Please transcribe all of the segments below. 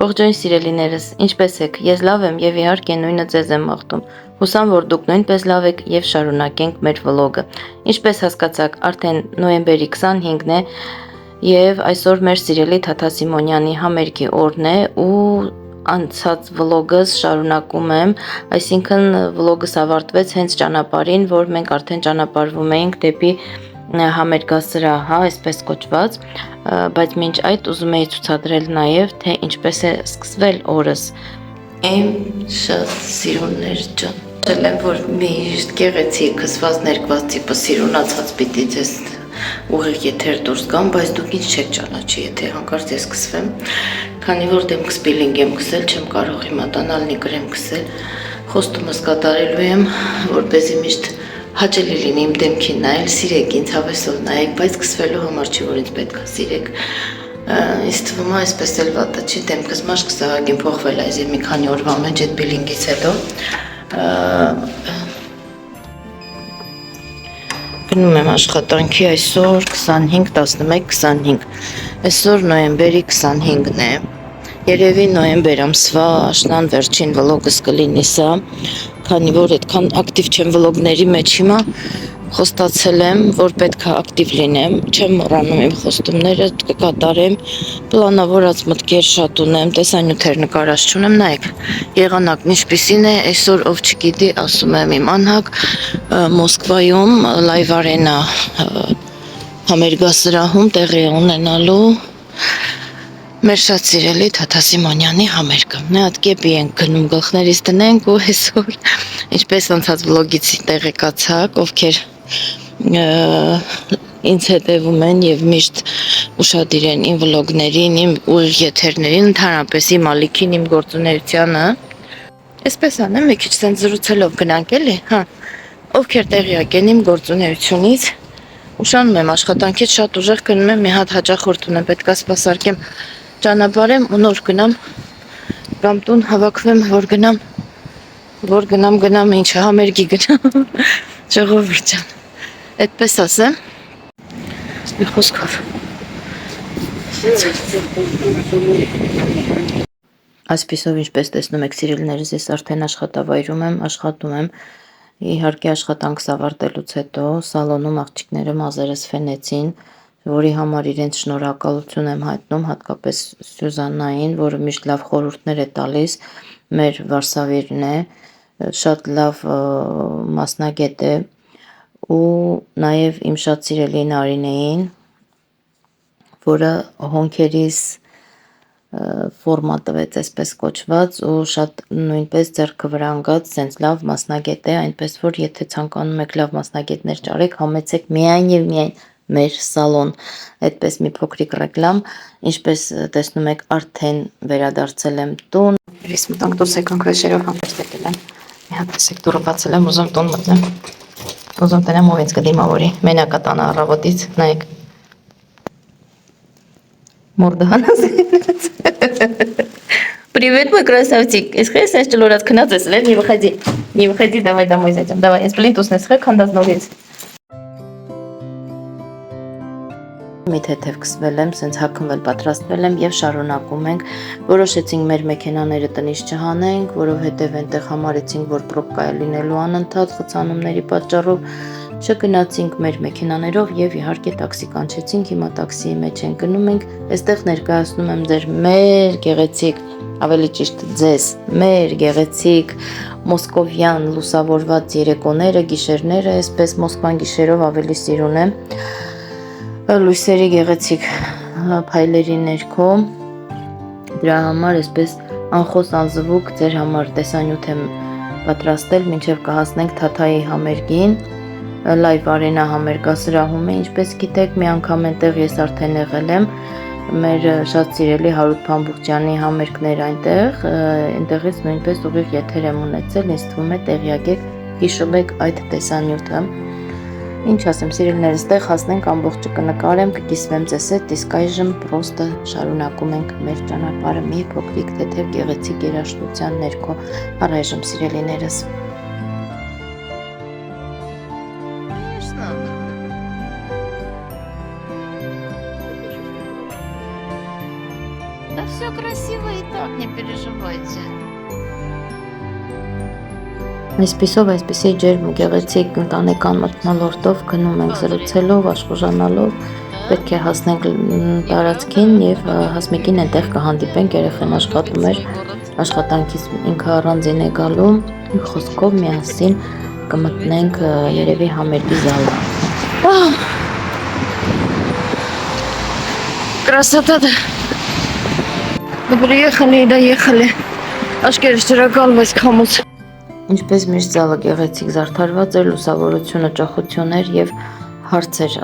Ողջույն սիրելիներս, ինչպե՞ս եք, ես լավ եմ և իհարկե նույնը ձեզ եմ մաղթում, հուսամ, որ դուք նույնպես լավ եք և շարունակենք մեր վլոգը, ինչպես հասկացաք, արդեն նոյեմբերի 25-ն է և այսօր մեր սիրելի Թաթա Սիմոնյանի համերգի օրն է ու անցած վլոգս շարունակում եմ, այսինքն վլոգս ավարտվեց հենց ճանապարհին, որ մենք արդեն ճանապարհվում էինք դեպի համերգասրահ, այսպես կոչված, բայց մինչ այդ ուզում էի ցուցադրել նաև, թե ինչպես է սկսվել օրս։ Իմ շատ սիրուններ ջան, ջել եմ, որ մի գեղեցիկ հսված ներկված տիպը սիրունացած պիտի ձեզ ուղիղ եթեր դուրս գամ, բայց դուք ինչ չեք ճանաչի, եթե հանկարծ ես սկսվեմ, քանի որ դեմքս պիլինգ եմ գցել, չեմ կարող հիմա տանալնի կրեմ գցել, խոստումս կատարելու եմ, որպեսզի միշտ հաճելի լինի իմ դեմքին նայել, սիրեք ինձ, հավեսով նայեք, բայց սկսվելու համար չի, որ ինձ պետք է սիրեք։ Ինձ թվում է այսպես էլ վատը չի, դեմքս մաշկ սաղագին փոխվել է, այժմ մի քանի օրվա մեջ այդ բիլինգից հետո։ Գնում եմ աշխատանքի այսօր 25-11-25, այսօր նոյեմբերի 25-ն է, երևի նոյեմբեր ամսվա աշնան վերջին վլոգս կլինի սա, քանի որ այդքան ակտիվ չեմ վլոգների մեջ հիմա, խոստացել եմ, որ պետք է ակտիվ լինեմ, չեմ մոռանում իմ խոստումները, կկատարեմ, պլանավորած մտքեր շատ ունեմ, տեսանյութեր նկարած չունեմ, նայեք, եղանակն ինչպիսին է, այսօր ով չգիտի, ասում եմ իմ անհակ, Մոսկվայում Live Arena համերգասրահում տեղի է ունենալու մեր շատ սիրելի Թաթա Սիմոնյանի համերգը։ Մի հատ կեպի ենք գնում գլխներից դնենք ու այսօր, ինչպես անցած վլոգից տեղեկացաք, ովքեր ինձ հետևում են և միշտ ուշադիր են իմ վլոգներին, իմ ուղիղ եթերներին, ընդհանրապես իմ ալիքին, իմ գործունեությանը։ Այսպես անեմ, մի քիչ ցենց զրուցելով գնանք էլի, հա, ովքեր տեղյակ են իմ գործունեությունից, ուշանում եմ աշխատանքից շատ ուժեղ գնում եմ, մի հատ հաճախորդ ունեմ, պետք է սպասարկեմ ճանապարհեմ ու նոր գնամ կամ տուն հավաքվեմ, որ գնամ ինչը համերգի գնամ, ժողովուրդ ջան, այդպես ասեմ, մի խոսքով։ Այսպիսով ինչպես տեսնում եք սիրելիներս, ես արդեն աշխատավայրում եմ, աշխատում եմ, իհարկե աշխատանքս ավարտելուց հետո սալոնում աղջիկները մազերս ֆենեցին, որի համար իրենց շնորհակալություն եմ հայտնում, հատկապես Սյուզաննային, որը միշտ լավ խորհուրդներ է տալիս, մեր վարսավիրն է, շատ լավ մասնագետ է ու նաև իմ շատ սիրելի Նարինեին, որը հոնքերիս ֆորմա տվեց, այսպես կոչված, ու շատ նույնպես ձեռքը վրա ընկած, սենց լավ մասնագետ է, այնպես որ եթե ցանկանում եք լավ մասնագետներ ճարեք, համեցեք միայն եւ միայն մեր սալոն, այդպես մի փոքրիկ ռեկլամ, ինչպես տեսնում եք, արդեն վերադարձել եմ տուն։ Ես մտանք դուրս եկանք վեշերով հանդերձ եկել եմ, մի հատ տեսեք դուրը բացել եմ, ուզում տուն մտնեմ, ուզում տնեմ ով ինձ կդիմավորի, մենակա տանը առավոտից, նայեք, մորդահանաս Привет, мой красавчик. Исходя с чего раз кнаться, след не выходи, давай домой зайдем. Давай, я сплинтус не схек, хандаз ногец. Մի թեթև կսվել եմ, սենց հագնվել պատրաստվել եմ և շարունակում ենք, որոշեցինք մեր մեքենաները տնից չհանենք, որովհետև այնտեղ համարեցինք, որ պրոբկա է լինելու անընդհատ խցանումների պատճառով, չգնացինք մեր մեքենաներով և իհարկե տաքսի կանչեցինք, հիմա տաքսիի մեջ ենք գնում ենք, այստեղ ներկայացնում եմ ձեր մեր գեղեցիկ, ավելի ճիշտ ձեզ, մեր գեղեցիկ մոսկովյան լուսավորված երեկոները, գիշերները, այսպես Մոսկվան գիշերով ավելի սիրուն է, լույսերի գեղեցիկ փայլերի ներքո, դրա համար այսպես անխոս անզվուկ ձեր համար տեսանյութ եմ պատրաստել, մինչև կհասնենք Թաթայի համերգին, Live Arena համերգասրահում է, ինչպես գիտեք, մի անգամ այնտեղ ես արդեն եղել եմ, մեր շատ սիրելի Հարութ Փամբուխջյանի համերգներ այնտեղից նույնպես ուղիղ եթեր եմ ունեցել, ինձ թվում է տեղյակ եք, հիշում եք այդ տեսանյութը։ Ինչ ասեմ, սիրելիներս, տեղ հասնենք ամբողջը կնկարեմ, կկիսվեմ ձեզ հետ, իսկ այժմ պրոստը շարունակում ենք մեր ճանապարհը մի փոքրիկ թեթև գեղեցիկ երաժշտության ներքո, առայժմ սիրելիներս։ Да все красиво и так, не Այսպիսով այսպիսի ջերմ ու գեղեցիկ ընտանեկան մթնոլորտով գնում ենք զրուցելով, աշխուժանալով, պետք է հասնենք տարածքին եւ հասմիկին այնտեղ կհանդիպենք, երեխան աշխատում էր, աշխատանքից ինքը առանձին է գալու, խոսքով միասին կմտնենք երևի համերգի զալը։ Красота-то. Приехали, доехали. Աշկերտ շնորհակալ մեզ քամուց։ Ինչպես միշտ զալը գեղեցիկ զարդարված էր, լուսավորությունը ճոխություն էր եւ հարցեր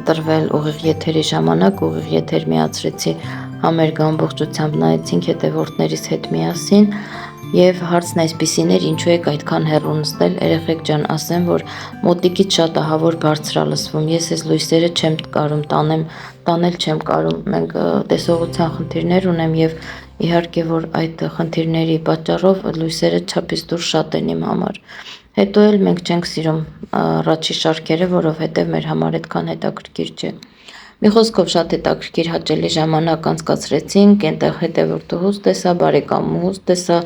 տրվել ուղիղ եթերի ժամանակ, ուղիղ եթեր միացրեցի համերգ ամբողջությամբ նայեցինք հետևորդներիս հետ միասին եւ հարցն այսպիսին էր, ինչու եք այդքան հեռու նստել, երեխեք ջան, ասեմ, որ մոտիկից շատ ահավոր բարձր է լսվում, ես այս լույսերը չեմ կարում տանել չեմ կարում, մենք տեսողության խնդիրներ ունեմ եւ իհարկե որ այդ խնդիրների պատճառով լույսերը չափից դուրս շատ են իմ համար։ Հետո էլ մենք չենք սիրում առաջի շարքերը, որովհետև մեր համար այդքան հետաքրքիր չէ։ Մի խոսքով շատ հետաքրքիր հաճելի ժամանակ անցկացրեցինք, այնտեղ հետևորդուհուս տեսա, բարեկամուհուս տեսա,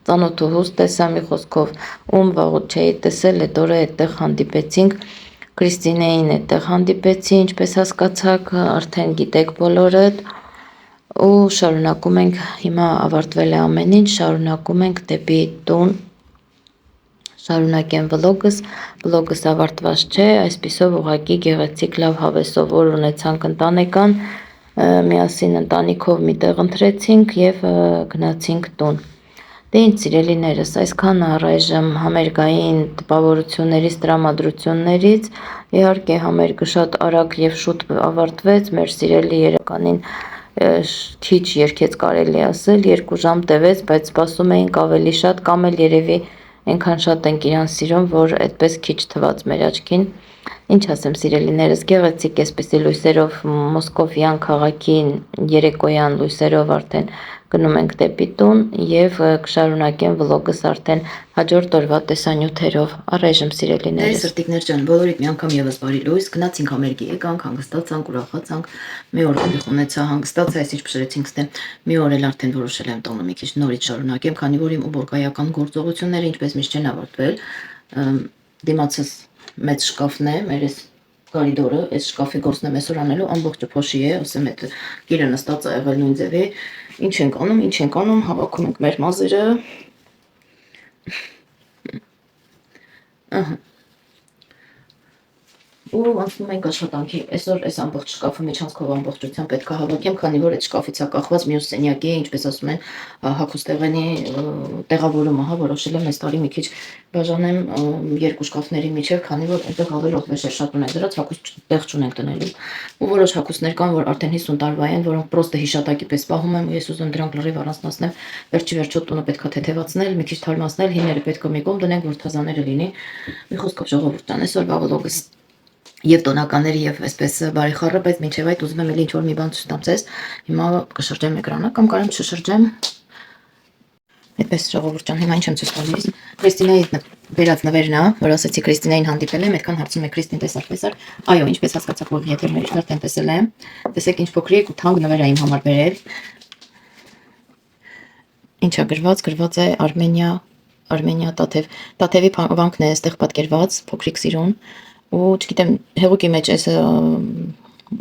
ծանոթուհուս տեսա, մի խոսքով ում վաղուց չէի տեսել, այդ օրը այդտեղ հանդիպեցինք, Քրիստինեին այդտեղ հանդիպեցի, ինչպես հասկացաք, արդեն գիտեք բոլորդ, ու շարունակում ենք, հիմա ավարտվել է ամեն ինչ, շարունակում ենք դեպի տուն, շարունակեմ վլոգս ավարտված չէ, այսպիսով ուղղակի գեղեցիկ լավ հավեսով օր ունեցանք ընտանեկան, միասին ընտանիքով մի տեղ ընտրեցինք եւ գնացինք տուն։ Դե ինչ սիրելիներս, այսքան առայժմ համերգային տպավորություններից, տրամադրություններից, իհարկե համերգը շատ արագ եւ շուտ ավարտվեց, մեր սիրելի երեխաներին քիչ երկեց կարելի ասել, 2 ժամ տևեց, բայց սպասում էինք ավելի շատ կամ էլ երևի այնքան շատ ենք իրան սիրում, որ այդպես քիչ թվաց մեր աչքին։ Ինչ ասեմ սիրելիներս, գեղեցիկ այսպիսի լույսերով Մոսկովյան քաղաքի երեկոյան լույսերով արդեն գնում ենք դեպի տուն եւ կշարունակեմ վլոգս արդեն հաջորդ օրվա տեսանյութերով։ Առայժմ սիրելիներս, սրտիկներ ջան, բոլորիդ մի անգամ եւս բարի լույս, գնացինք համերգի, եկանք, հանգստացանք, ուրախացանք, մի օր գլուխ ունեցա, հանգստացա, այսինչ փշրեցինք ստե, մի օր էլ արդեն որոշել եմ տոնը մի քիչ նորից շարունակեմ, քանի որ իմ ուբորկայական գործողությունները ինչպես միշտ չեն ավարտվել, դիմացս մեծ շկաֆն է, մեր այս կորիդորը, այս շկաֆի գործն եմ այսօր անելու, ամբողջը փոշի է, ասեմ այդ գիրը նստած է եղել նույն ձևի, ինչ ենք անում, հավաքում ենք մեր մազերը, ու անցնում ենք աշխատանքի, այսօր այս ամբողջ շկաֆը միջանցքով ամբողջությամբ պետք է հավաքեմ, քանի որ այդ շկաֆից է կախված մյուս սենյակի, ինչպես ասում են, հագուստեղենի տեղավորումը, որոշել եմ այս տարի մի քիչ բաժանեմ 2 շկաֆների միջև, քանի որ այնտեղ ավելորդ վեշեր շատ ունեն դրած, հագուստ տեղ չունենք տնելու, ու որոշ հագուստներ կան, որ արդեն 50 տարվա են, որոնք պրոստը հիշատակի պես պահում եմ, ես ուզում դրանք լրիվ առանձնացնեմ, վերջի տունը պետք է թեթևացնել, մի քիչ թարմացնել, հիմները պետք է մի կողմ դնենք, որ թազաները լինի, մի խոսքով ժողովուրդ ջան, այսօրվա վլոգս եւ տոնականների եւ այսպես բարեխառը, բայց մինչեւ այդ ուզում եմ ինչ որ մի բան ցույց տամ ձեզ։ Հիմա կշրջեմ էկրանը կամ կարամ չշրջեմ։ Այդպես ժողովուրդ ջան, հիմա ինչ եմ ցույց տալիս։ Քրիստինեի վերած նվերն է, որ ասացի Քրիստինեին հանդիպել եմ, այդքան հարցում եք Քրիստին տեսար։ Այո, ինչպես հասկացաք, որ եթերներից արդեն տեսել եմ։ Տեսեք ինչ փոքրիկ ու թանկ նվեր է իմ համար բերել։ Ինչա գրված է Արմենիա Տաթևի վանքն է այստեղ պատկերված, փոքրիկ սիրուն։ Ու չգիտեմ, հեղուկի մեջ այս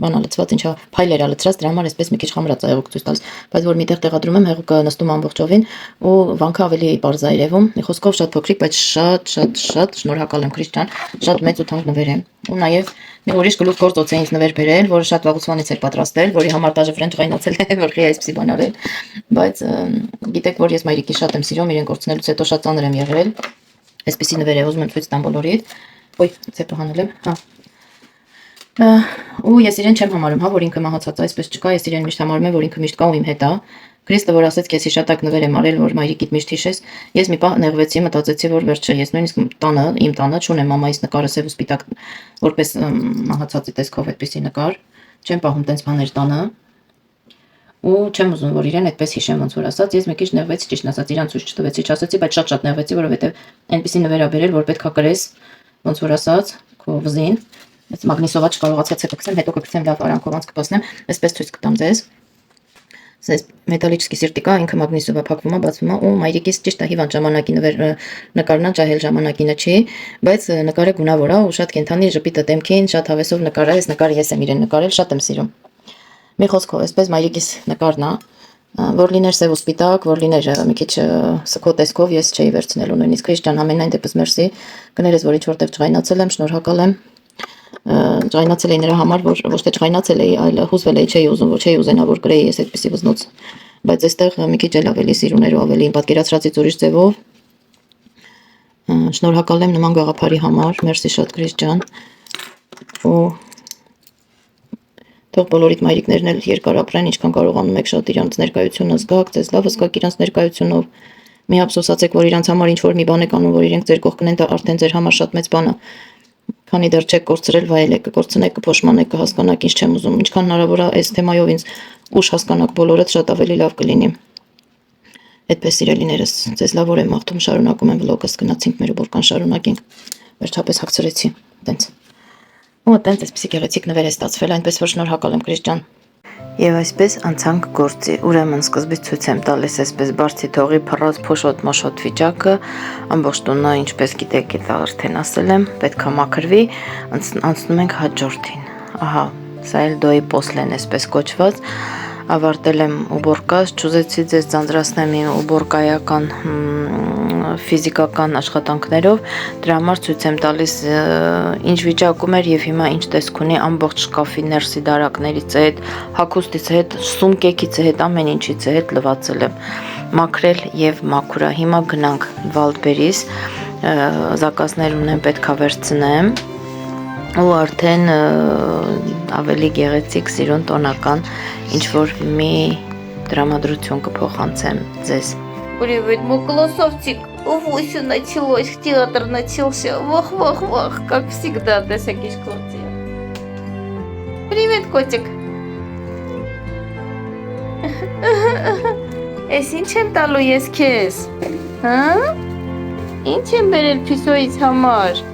բանա լցված ինչա փայլեր լցրած, դրա համար այսպես մի քիչ խամրած է հեղուկ ցույց տալիս, բայց որ միտեղ տեղադրում եմ, հեղուկը նստում ամբողջովին ու վանքը ավելի པարզ է երևում, մի խոսքով շատ փոքրիկ, բայց շատ շնորհակալ եմ Քրիստիան, շատ մեծ ու թանկ նվեր է։ Ու նաև մի ուրիշ գլուխ գործ է ինձ նվեր բերել, որը շատ վաղուց էր պատրաստել, որի համար դաժե ֆրենչ ղայնացել է, որ քիչ այսպեսի բան արել, բայց գիտեք, որ ես մայրիկի շատ եմ սիրում, իրեն կորցնելուց հետո շատ ծանր եմ եղել, այսպեսի նվեր է, ուզում եմ ցույց տամ բոլորիդ։ Ոյ, ցեպը հանել եմ, հա։ Ու ես իրեն չեմ համարում, հա, որ ինքը մահացած է, այսպես չկա, ես իրեն միշտ համարում եմ, որ ինքը միշտ կա ու իմ հետ է։ Քրիստը որ ասեց, քեզ հիշատակ նվեր եմ արել, որ մայրիկիդ միշտ հիշես, ես մի պահ նեղվեցի, մտածեցի, որ վերջը ես նույնիսկ իմ տանը չունեմ մամայիս նկարը սև ու սպիտակ, որպես մահացածի տեսքով այդպեսի նկար, չեմ պահում տենց բաներ տանը։ Ու չեմ ուզում, որ իրեն այդպես հիշեմ, ոնց որ ասած, ես մի քիչ նեղվեցի, ճիշտ ասած, իրան ցույց չտվեցի, չասեցի, բայց շատ նեղվեցի, որովհետև այնպեսի նվեր ա բերել, որ պետքա կրես, ոնց որ ասած, քո վզին, այս մագնիսովա չկարողացած է կգցեմ, հետո կգցեմ լավ արանքով անց կպասնեմ, այսպես ցույց կտամ ձեզ։ Սենց մետալիչսկի սիրտի կա, ինքը մագնիսիումա փակվում է, բացվում է ու մայրիկիս ճիշտ է հիվանդ ժամանակի նկարն է, ճահել ժամանակինը չի, բայց նկարը գունավոր է ու շատ կենթանի ժպիտը դեմքին, շատ հավեսով նկար է, այս նկարը ես եմ իրեն նկարել, շատ եմ սիրում։ Մի խոսքով, այսպես մայրիկիս նկարն է, որ լիներ սև ու սպիտակ, որ լիներ մի քիչ սքո տեսքով, ես չէի վերցնելու նույնիսկ Քրիստիան ամենայն դեպս մերսի, կներես, որ ինչ որտեղ ջղայնացել եմ, շնորհակալ եմ։ Ջղայնացել էի նրա համար, որ ոչ թե ջղայնացել էի, այլ հուզվել էի, չէի ուզում, որ չէի ուզենա, որ գրեի ես այդպիսի վզնոց, բայց այստեղ մի քիչ էլ ավելի սիրուներ ու ավելի պատկերացրածից ուրիշ ձևով։ Շնորհակալ եմ նման գաղափարի համար, մերսի շատ Քրիստիան, ու թող բոլորիդ մայրիկներն էլ երկար ապրեն, ինչքան կարողանում եք շատ իրանց ներկայությունը զգաք, ձեզ լավ զգաք իրանց ներկայությունով։ Մի ափսոսացեք, որ իրանց համար ինչ որ մի բան եք անում, որ իրենք ձեր կողքն են, դա արդեն ձեր համար շատ մեծ բան է։ Քանի դեռ չեք կորցրել, վայելեք, կկորցնեք, կփոշմանեք, կհասկանաք ինչ չեմ ուզում, ինչքան հնարավոր է այս թեմայով ինձ ուշ հասկանաք բոլորդ, շատ ավելի լավ կլինի։ Այդպես սիրելիներս, ձեզ լավ օր եմ մաղթում, շարունակում եմ վլոգս, գնացինք մեր որքան շարունակենք, վերջապես հագցրեցի, տենց։ Ու տենց այսպեսի գեղեցիկ նվեր է ստացվել, այնպես որ շնորհակալ եմ Քրիստիան։ Եվ այսպես անցանք գործի, ուրեմն սկզբից ցույց եմ տալիս այսպես բարձի թողի փռած փոշոտ մոշոտ վիճակը, ամբողջ տունը ինչպես գիտեք, դա արդեն ասել եմ, պետքա մաքրվի, անցնում ենք հաջորդին։ Ահա, սա էլ դոյի պոսլեն այսպես կոչված, ավարտել եմ ուբորկաս, չուզեցի ձեզ ձանձրացնեմ իմ ուբորկայական ֆիզիկական աշխատանքներով, դրա համար ցույց եմ տալիս ինչ վիճակում էր եւ հիմա ինչ տեսք ունի ամբողջ շկաֆի ներսի դարակներից հետ, հագուստից հետ, սումկեքից հետ, ամեն ինչից հետ լվացել եմ, մաքրել եւ մաքուրա։ Հիմա գնանք Վալդբերիս, զակազներ ունեմ, պետքա վերցնեմ ու արդեն ավելի геգեցիկ սիրուն տոնական ինչ որ մի տրամադրություն կփոխանցեմ ձեզ։ Привет, мой колосовчик. Овощи началось, театр начался. Вах, вах, вах, как всегда, до всяких классик. Привет, котик. Էս ինչ եմ տալու ես քեզ, հա? Ինչ եմ բերել Փիսոյից համար։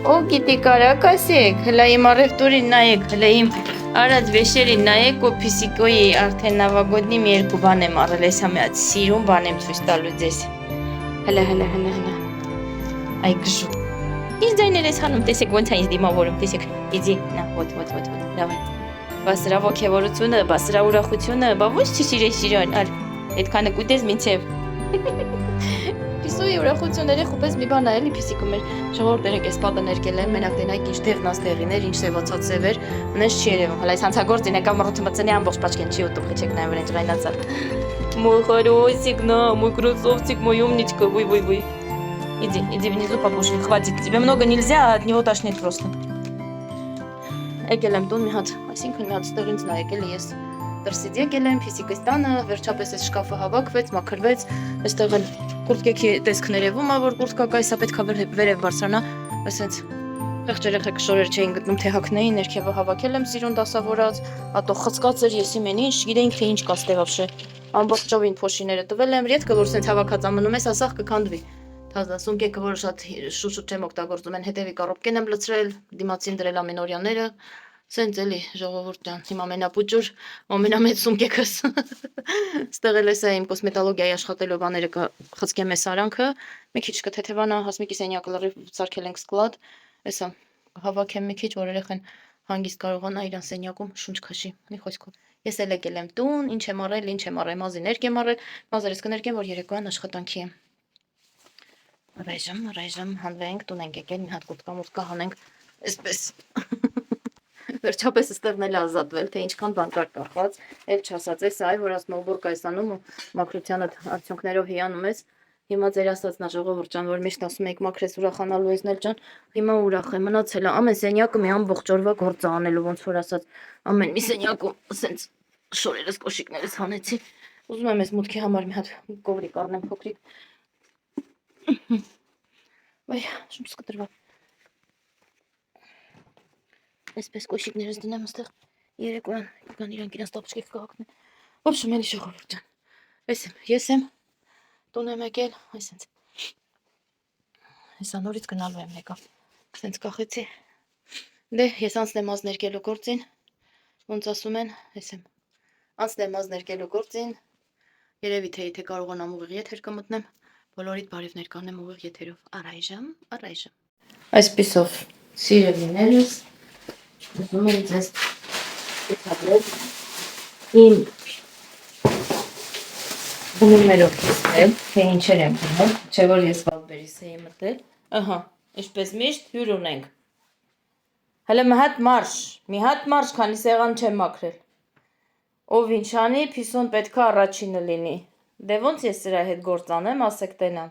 Օ գիտի կարակ ասեք, հլա իմ առևտուրին նայեք, հլա իմ արած վեշերին նայեք ու Փիսիկոյի արդեն նավագոդնի մի երկու բան եմ առել, էսա մի հատ սիրուն բան եմ ցույց տալու ձեզ։ Հլա։ Այ գժու։ Ինչ ձայներ ես հանում, տեսեք ոնց է ինձ դիմավորում, տեսեք։ Իդի, նա, ոտ, լավ։ Բա սրա ոգևորությունը, բա սրա ուրախությունը, բա ոչ չի սիրան, ալ, այդքանը կուտես մինչև։ Փիսոյի ուրախությունների խոպես մի բան այելի Փիսիկում էր, ժողովուրդ երեք էս պատը ներկել եմ, մենակ դենայք ինչ տեղնաց տեղիներ, ինչ սևացած սևեր, մնես չի երևում, հլա այս հանցագործին եկավ մռութը մծնի ամբողջ պաչկեն չի ուտում, խիչեք նայում վրեն ջղայնացալ։ Мой хорошик, на, мой красавчик, мой умничка, вой. Иди внизу покушай, хватит, тебе много нельзя, от него тошнит просто. Եկել եմ տուն մի հատ, այսինքն մի հատ ստեղ ինձ նա եկել ես դրսից եկել եմ, Փիսիկս տանը, վերջապես այս շկաֆը հավաքվեց, մաքրվեց, այստեղ էլ կուրտկեքի տեսքն երևում է, որ կուրտկա կա, սա պետք է վերև բարձրանա, այսենց խեղճ երեխեք շորեր չէին գտնում թե հագնեին, ներքևը հավաքել եմ սիրուն դասավորած, ատո խցկած էր, եսի մեն ինչ, գիտեինք թե ինչ կա ստեղ ապշե, ամբողջովին փոշիները տվել եմ, րետքը որ սենց հավաքած ամնում ես, ասախ կքանդվի, թազա սումկեքը որ շատ շուշուտ չեմ օգտագործում են, հետևի կառոպկեն եմ լցրել, դիմացին դրել ամենօրյաները, սենց էլի ժողովուրդ ջան, իմ ամենապուճուր, ամենամեծ սումկեքս, ստեղ էլ էսա իմ կոսմետոլոգիայի աշխատելու բաները կխցկեմ ես արանքը, մի քիչ կթեթևանա, հասմիկի սենյակը լրիվ սարքել ենք սկլադ, էսա հավաքեմ մի քիչ, որ երեխեն հանգիստ կարողանա իրան սենյակում շունչ քաշի, մի խոսքով։ Ես էլ եկել եմ տուն, ինչ եմ առել, մազի ներք եմ առել, մազերս կներկեմ, որ երեկոյան աշխատանքի եմ։ Ռեժիմ հանվենք, տուն ենք եկել, մի հատ կուտկա հանենք, այսպես։ Վերջապես ստեղն էլ ազատվել, թե ինչքան բան կար կախված, էլ չասած ես, այ որ ասում ուբորկա ես անում ու մաքրությանը արդյունքներով հիանում ես, հիմա ձեր ասածնա ժողովուրդ ջան, որ միշտ ասում եք մաքրես ուրախանալու ես նել ջան, հիմա ուրախ եմ, մնացել է, ամեն սենյակը մի ամբողջ օրվա գործ անելու, ոնց որ ասած, ամեն մի սենյակում, ասենց շորերս կոշիկներս հանեցի, ուզում եմ ես մուտքի համար մի հատ կովրիկ առնեմ փոքրիկ, վայ, շուտս կտրվա, այսպես կոշիկներս դնեմ ստեղ երեկոյան, կան իրանք իրանց տապչկեք կհակնեն, ոբշում էլի ժողովուրդ ջան, ես եմ, տուն եմ եկել, այսենց, հեսա նորից գնալու եմ եկա, սենց կախեցի, դե ես անցնեմ ազներկելու գործին, ոնց ասում են, ես եմ, Անցնեմ ազներկելու գործին։ Երևի թե կարողանամ ուղիղ եթեր կմտնեմ, բոլորիդ բարևներ կանեմ ուղիղ եթերով։ Առայժմ։ Այսպիսով սիրելիներս, ուզում եմ ձեզ ցույցադրել իմ բնումներով կիսվել, թե ինչեր եմ գնել, չէ որ ես Վալբերիս էի մտել։ Ահա, ինչպես միշտ հյուր ունենք։ Հələ մի հատ մարշ, քանի սեղան չեմ մաքրել։ Ով ինչ անի, Փիսոն պետքա առաջինը լինի։ Դե ոնց ես սրա հետ գործ անեմ, ասեք տենամ։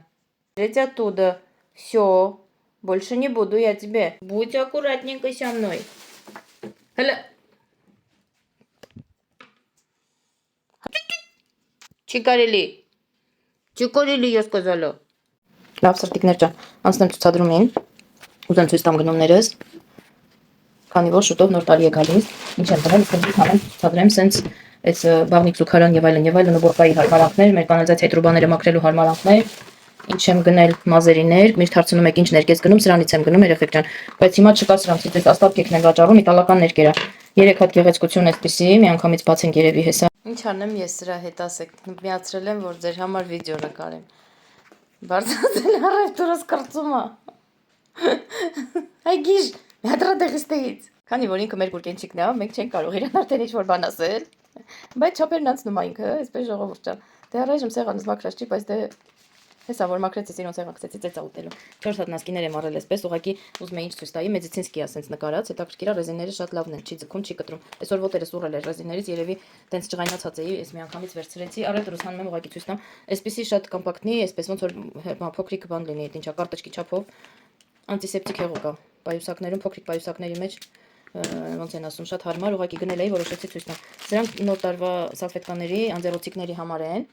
Третья оттуда. Всё. Больше не буду я тебе. Будь аккуратненько со мной. Հələ Չի կարելի ես сказала։ Լավ սրտիկներ ջան, անցնեմ ցուցադրումին։ Ուզեմ ցույց տամ գնումներս։ Քանի որ շուտով նոր տարի է գալիս, ինչ եմ դնել, սկզբից համեն ցուցադրեմ սենց այս բաղնիկ զուգարան եւ այլն ու բորկայի հարմարանքներ, մեր կանալիզացիայի տրուբաները մաքրելու հարմարանքներ, ինչ եմ գնել մազերիներ, միշտ հարցնում եք ինչ ներկես գնում, սրանից եմ գնում երեխեք ջան, բայց հիմա չկա սրանցից, այս աստղ են վաճառում իտալական ներկերա։ 3 հատ գեղեցկություն էսպիսի, մի անգամից բացենք երևի հեսա։ Ինչ անեմ ես սրա հետ ասեք, միացրել եմ, որ ձեր համար վիդեո նկարեմ։ Բարձրացել առևտուրս կրծում է։ Այ գիժ, հադրադեղստեից։ Քանի որ ինքը մեր գուրկենչիկն է, մենք չենք կարող իրան արդեն ինչ-որ բան ասել, բայց չափերն անցնում է ինքը, այսպես ժողովուրդ ջան։ Դե առայժմ սեղանս մաքրած չի, բայց դե հեսա որ մաքրեցի իրոն սեղան գցեցի ծեծա ուտելու։ 4 հատ նասկիներ եմ առել այսպես, ուղղակի ուզում եմ ինչ ցույց տայի, մեդիցինսկի է ասենց նկարած, հետաքրքիր է, ռեզինները շատ լավն են, չի ձգում, չի կտրում։ Այսօր ոտերս ուռել էր ռեզիններից, երևի տենց ջղայնացած էի, այս միանգամից վերցրեցի, առևտուրս հանում եմ ուղղակի ցույց տամ։ Այսպեսի շատ կոմպակտնի, այսպես ոնց որ փոքրիկ բան լինի, այդ ինչա կարտոչկի չափով, անտիսեպտիկ հեղուկ է։ Պայուսակներում, փոքրիկ պայուսակների մեջ ոնց են ասում, շատ հարմար, ուղղակի գնել էի, որոշեցի ցույց տամ։ Սրանք նոր տարվա սալֆետկաների, անձեռոցիկների համար են։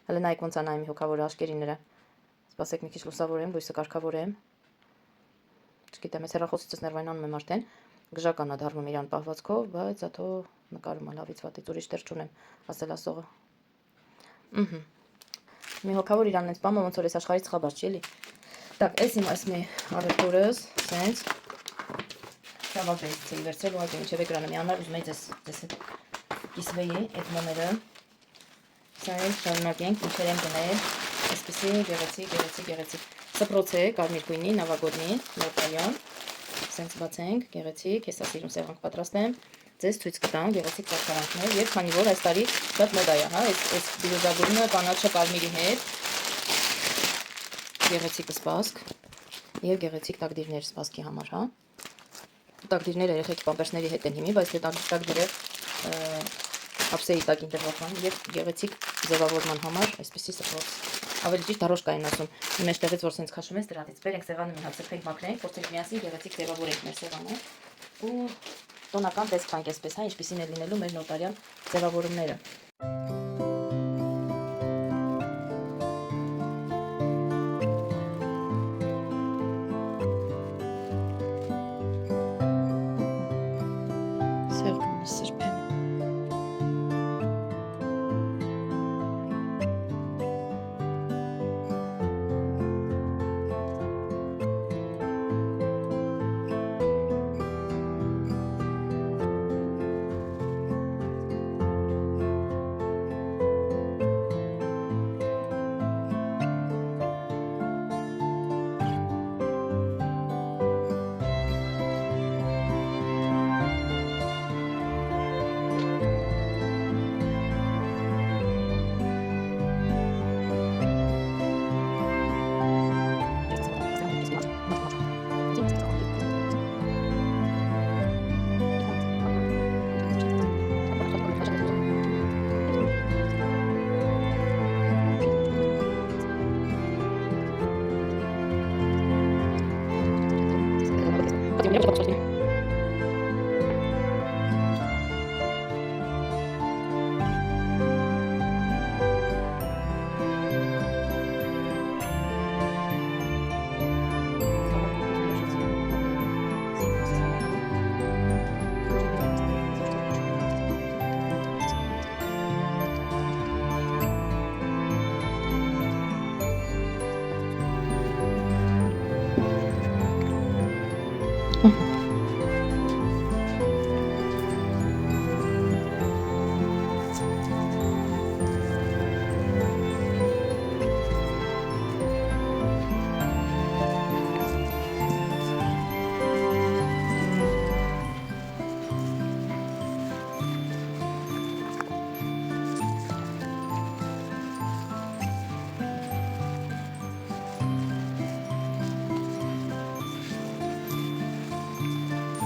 Հələ նայեք ոնց անայ մի հոգավոր աշկերի նրա։ Սպասեք մի քիչ լուսավորեմ, լույսը կարգավորեմ։ Չգիտեմ, այս հեռախոսիցս ներվայնանում եմ արդեն։ Գժական է դառնում իրան պահվածքով, բայց աթո նկարում է լավից վատից, ուրիշ տեղ չունեմ, ասել ասողը։ Մի հոգավոր իրան այնց բամը ոնց որ այս աշխարհից խաբար չի էլի։ Так, այս իմ այս մի առևտուրս, սենց Վալբերիսից էի վերցրել, ուղղակի ինչև էկրանը միանար, ուզում էի ձեզ հետ կիսվեի այդ նոմերը։ Սա էլ շարունակենք, ինչեր եմ գնել, այսպիսի գեղեցիկ սպրոց է, կարմիր գույնի, նավագոտնի, նորտալյան, սենց բացենք, գեղեցիկ, հեսա սիրում սեղանք պատրաստեմ, ձեզ ցույց կտամ գեղեցիկ ծաղկարանքներ եւ քանի որ այս տարի շատ մոդա է, հա, այս բիրոզագույնը կանաչը կարմիրի հետ, գեղեցիկ սպասք եւ գեղեցիկ տակդիրներ սպասքի համար, հա։ Տակդիրները երեխեք պամպերսների հետ են հիմի, բայց դե տակդիրները ափսեի տակին դրվախան եւ գեղեցիկ ձևավորման համար այսպեսի սպրոց։ Ավելի ճիշտ դարոշկա են ասում։ Մեջտեղից որ սենց քաշում ես դրանից բերենք սեղանը մի հատ սփենք մաքրենք, փորձենք միասին գեղեցիկ ձևավորենք մեր սեղանը։ Ու տոնական տեսք տանք այսպես, հա, ինչպեսին է լինելու մեր նոտարյան ձևավորումները։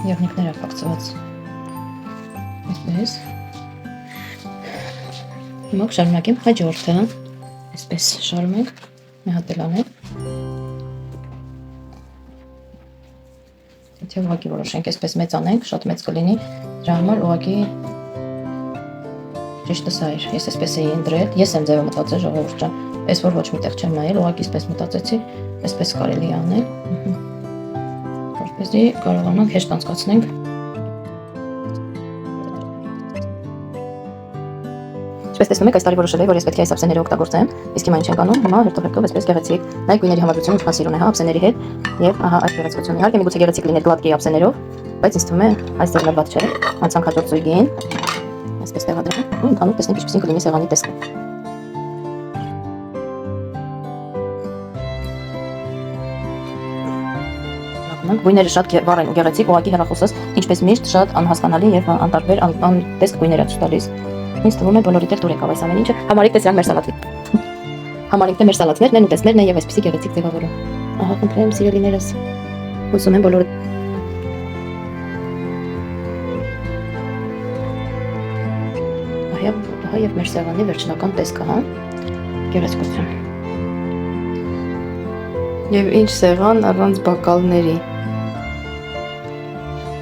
Եղնիկներ ապակցված։ Այսպես։ Հիմա կշարունակեմ հաջորդը։ Այսպես շարում ենք, մի հատ էլ անենք։ Եթե ուղղակի որոշենք, այսպես մեծ անենք, շատ մեծ կլինի, դրա համար ուղղակի ճիշտը սա էր։ Ես այսպես էի ընտրել, ես եմ ձևը մտածել ժողովուրդ ջան, այս որ ոչ միտեղ չեմ նայել, ուղղակի այսպես մտածեցի, այսպես կարելի է անել։ Որպեսզի կարողանանք հեշտ անցկացնենք։ Ինչպես տեսնում եք, այս տարի որոշել եմ, որ ես պետք է այս ափսեները օգտագործեմ, իսկ հիմա ինչ ենք անում, հիմա հերթով այսպես գեղեցիկ, նայեք գույների համադրությունը ինչքան սիրուն է, հա, ափսեների հետ, եւ ահա այս գեղեցկությունը։ Իհարկե միգուցե գեղեցիկ լիներ գլատկի ափսեներով, բայց ինձ թվում է այս ձևնված չէ, անցանք հաջորդ զույգին, այսպես տեղադրեմ, ու ընդհանուր տեսնենք ինչպեսին կլինի սեղանի տեսքը։ Գույները շատ վառ են ու գեղեցիկ, ուղղակի հեռախոսս ինչպես միշտ շատ անհասկանալի եւ անտարբեր անտեստ գույներ է ցույց տալիս։ Ինձ թվում է բոլորիդ էլ դուր եկավ այս ամեն ինչը։ Համարեք թե սրանք մեր սալատին։ Համարեք թե մեր սալատներն են ու տեսներն են եւ այսպեսի գեղեցիկ ձևավորում։ Ահա խնդրեմ սիրելիներս։ Հուսում եմ բոլորը ահա եւ մեր սեղանի վերջնական տեսքը, հա։ Գեղեցկություն։ Եվ ինչ սեղան առանց բակալների։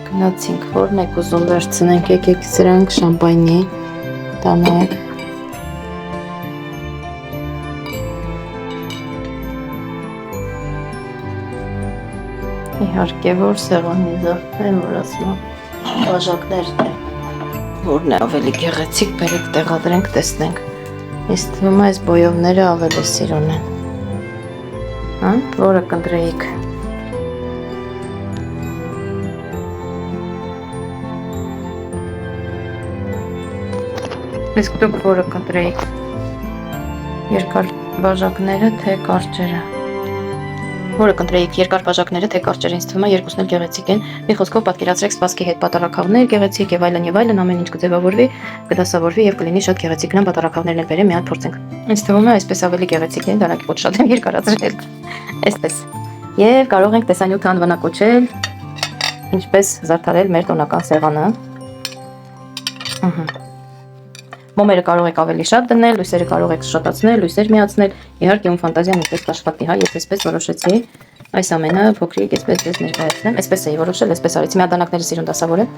Գնացինք, որն եք ուզում վերցնենք, եկեք սրանք շամպայնի տանենք։ Իհարկե, որ սեղանի զարդն որ ասում բաժակներն է, որն է ավելի գեղեցիկ, բերեք տեղադրենք, տեսնենք։ Ինձ թվում է այս բոյովները ավելի սիրուն են։ Հա, որը կընտրեիք։ Իսկ դուք որը կընտրեիք։ Երկար բաժակները, թե կարճերը։ Որը կընտրեիք, երկար բաժակները, թե կարճերը, ինձ թվում է երկուսն էլ գեղեցիկ են։ Մի խոսքով պատկերացրեք սպասքի հետ պատառաքաղներ գեղեցիկ եւ այլն, ամեն ինչ կձևավորվի, կդասավորվի եւ կլինի շատ գեղեցիկ։ Գնամ պատառաքաղներն էլ բերեմ, մի հատ փորձենք։ Ինձ թվում է այսպես ավելի գեղեցիկ են, դանակի ոչ շատ եմ երկարացրել։ Այսպես։ Եվ կարող ենք տեսանյութը անվանակոչել, ինչպես զարդարել մեր տոնական սեղանը։ Մոմերը կարող եք ավելի շատ դնել, լույսերը կարող եք շատացնել, լույսեր միացնել, իհարկե ում ֆանտազիան ինչպես կաշխատի, հա, ես այսպես որոշեցի այս ամենը փոքրիկ այսպես դες ներկայացնեմ, այսպես էի որոշել, այսպես արեցի, մի հատ դանակները սիրուն դասավորել։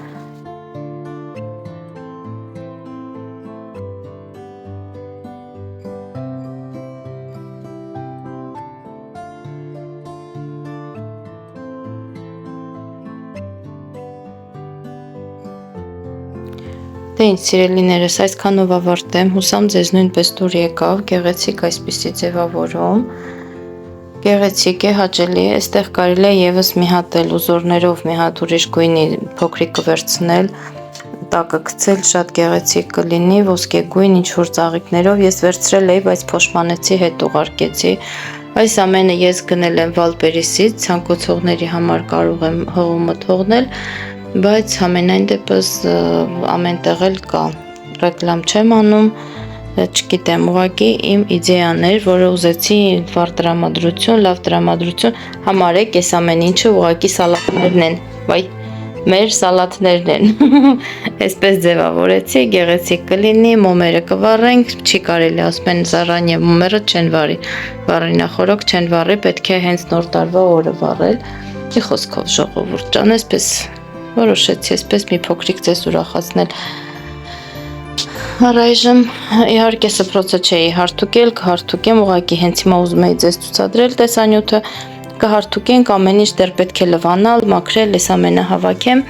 Դե ինչ սիրելիներս, այսքանով ավարտեմ, հուսամ ձեզ նույնպես դուր եկավ, գեղեցիկ այսպիսի ձևավորում, գեղեցիկ է, հաճելի է, այստեղ կարելի է եւս մի հատ էլ ուզորներով, մի հատ ուրիշ գույնի փոքրիկ կվերցնել, տակը գցել, շատ գեղեցիկ կլինի, ոսկեգույն ինչ-որ ծաղիկներով, ես վերցրել էի, բայց փոշմանեցի, հետ ուղարկեցի, այս ամենը ես գնել եմ Վալպերիսից, ցանկացողների համար կարող եմ հողումը թողնել, բայց համենայն դեպս ամենտեղ էլ կա, ռեկլամ չեմ անում, չգիտեմ, ուղղակի իմ իդեան էր, որը ուզեցի վառ տրամադրություն, լավ տրամադրություն, համարեք այս ամեն ինչը ուղղակի սալատներն են, վայ, մեր սալատներն են, այսպես ձևավորեցի, գեղեցիկ կլինի, մոմերը կվառենք, չի կարելի ասում են զառան և մոմերը չեն վառի, վառինախորոք չեն վառի, պետք է հենց նոր տարվա օրը վառել, ի խոսքով ժողովուրդ ջան, այսպես որոշեցի այսպես մի փոքրիկ ձեզ ուրախացնել։ Առայժմ իհարկե սփռոցը չէի հարթուկել, կհարթուկեմ, ուղղակի հենց հիմա ուզում էի ձեզ ցուցադրել տեսանյութը, կհարթուկենք, ամեն ինչ դեռ պետք է լվանալ, մաքրել, այս ամենը հավաքեմ։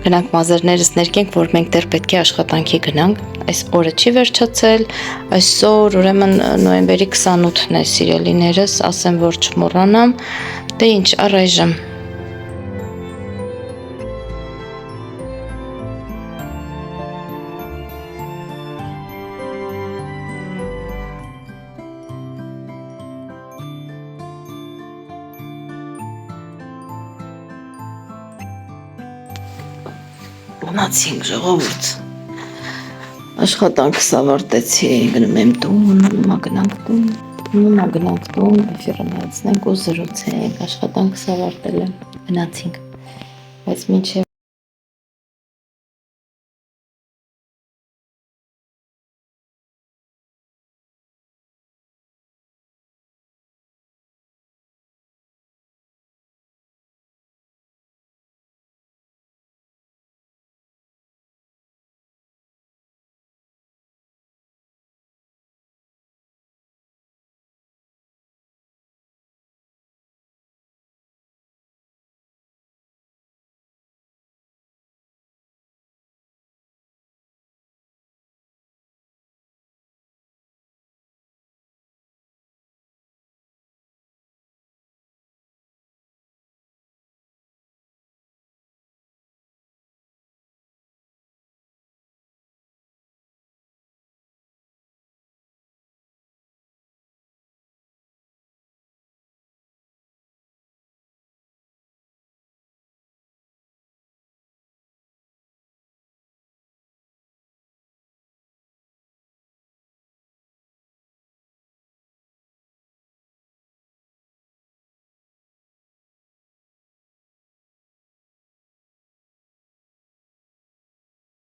Գնանք մազերներս ներկենք, որ մենք դեռ պետք է աշխատանքի գնանք։ Այս օրը չի վերջացել, այսօր ուրեմն նոյեմբերի 28-ն է սիրելիներս, ասեմ որ չմոռանամ, դե ինչ առայժմ Մնացինք ժողովուրդ, աշխատանքս ավարտեցի, գնում եմ տուն, հիմա գնանք տուն, էֆիրը նայեցնենք ու զրուցենք, աշխատանքս ավարտել եմ, գնացինք։ Բայց մինչև